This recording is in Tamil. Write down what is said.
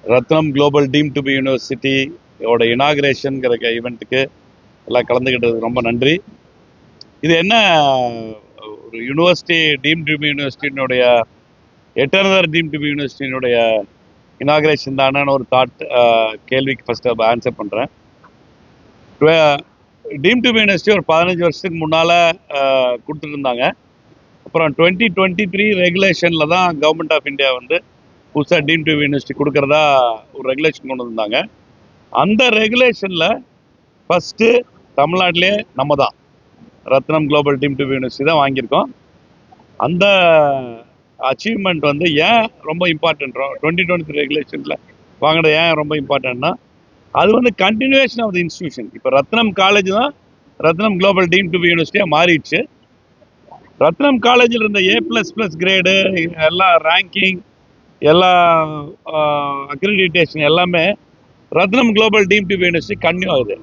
Ratnam global team to B யூனிவர்சிட்டியோட இனாகிரேஷன்ங்கிற ஈவெண்ட்டுக்கு எல்லாம் கலந்துக்கிட்டது ரொம்ப நன்றி. இது என்ன, ஒரு யூனிவர்சிட்டி டீம் டு பி யூனிவர்சிட்டியினுடைய எட்டர்னர் டீம் டு பி யூனிவர்சிட்டியினுடைய இனாகிரேஷன் தானேன்னு ஒரு கேள்விக்கு ஃபர்ஸ்ட் ஆன்சர் பண்ணுறேன். டீம் டு பி யூனிவர்சிட்டி ஒரு 15 வருஷத்துக்கு முன்னால் கொடுத்துட்டு இருந்தாங்க. அப்புறம் 2023 ரெகுலேஷனில் தான் கவர்மெண்ட் ஆஃப் இந்தியா வந்து புதுசாக டீம் டு யூனிவர்சிட்டி கொடுக்கறதா ஒரு ரெகுலேஷன் கொண்டு வந்தாங்க. அந்த ரெகுலேஷனில் ஃபஸ்ட்டு தமிழ்நாட்டிலே நம்ம தான் Rathnam global team to university தான் வாங்கியிருக்கோம். அந்த அச்சீவ்மெண்ட் வந்து ஏன் ரொம்ப இம்பார்ட்டன்ட், 2023 ரெகுலேஷனில் வாங்கினது ஏன் ரொம்ப இம்பார்ட்டன்ட்னா, அது வந்து கண்டினியூவேஷன் ஆஃப் தி இன்ஸ்டிடியூஷன். இப்போ ரத்னம் காலேஜ் தான் ரத்னம் குளோபல் டீம் டு யூனிவர்சிட்டியாக மாறிடுச்சு. ரத்னம் காலேஜில் இருந்த A++ கிரேடு, எல்லா ரேங்கிங், எல்லா அக்ரிடிட்டேஷன் எல்லாமே Rathnam global team to university continue ஆகுது.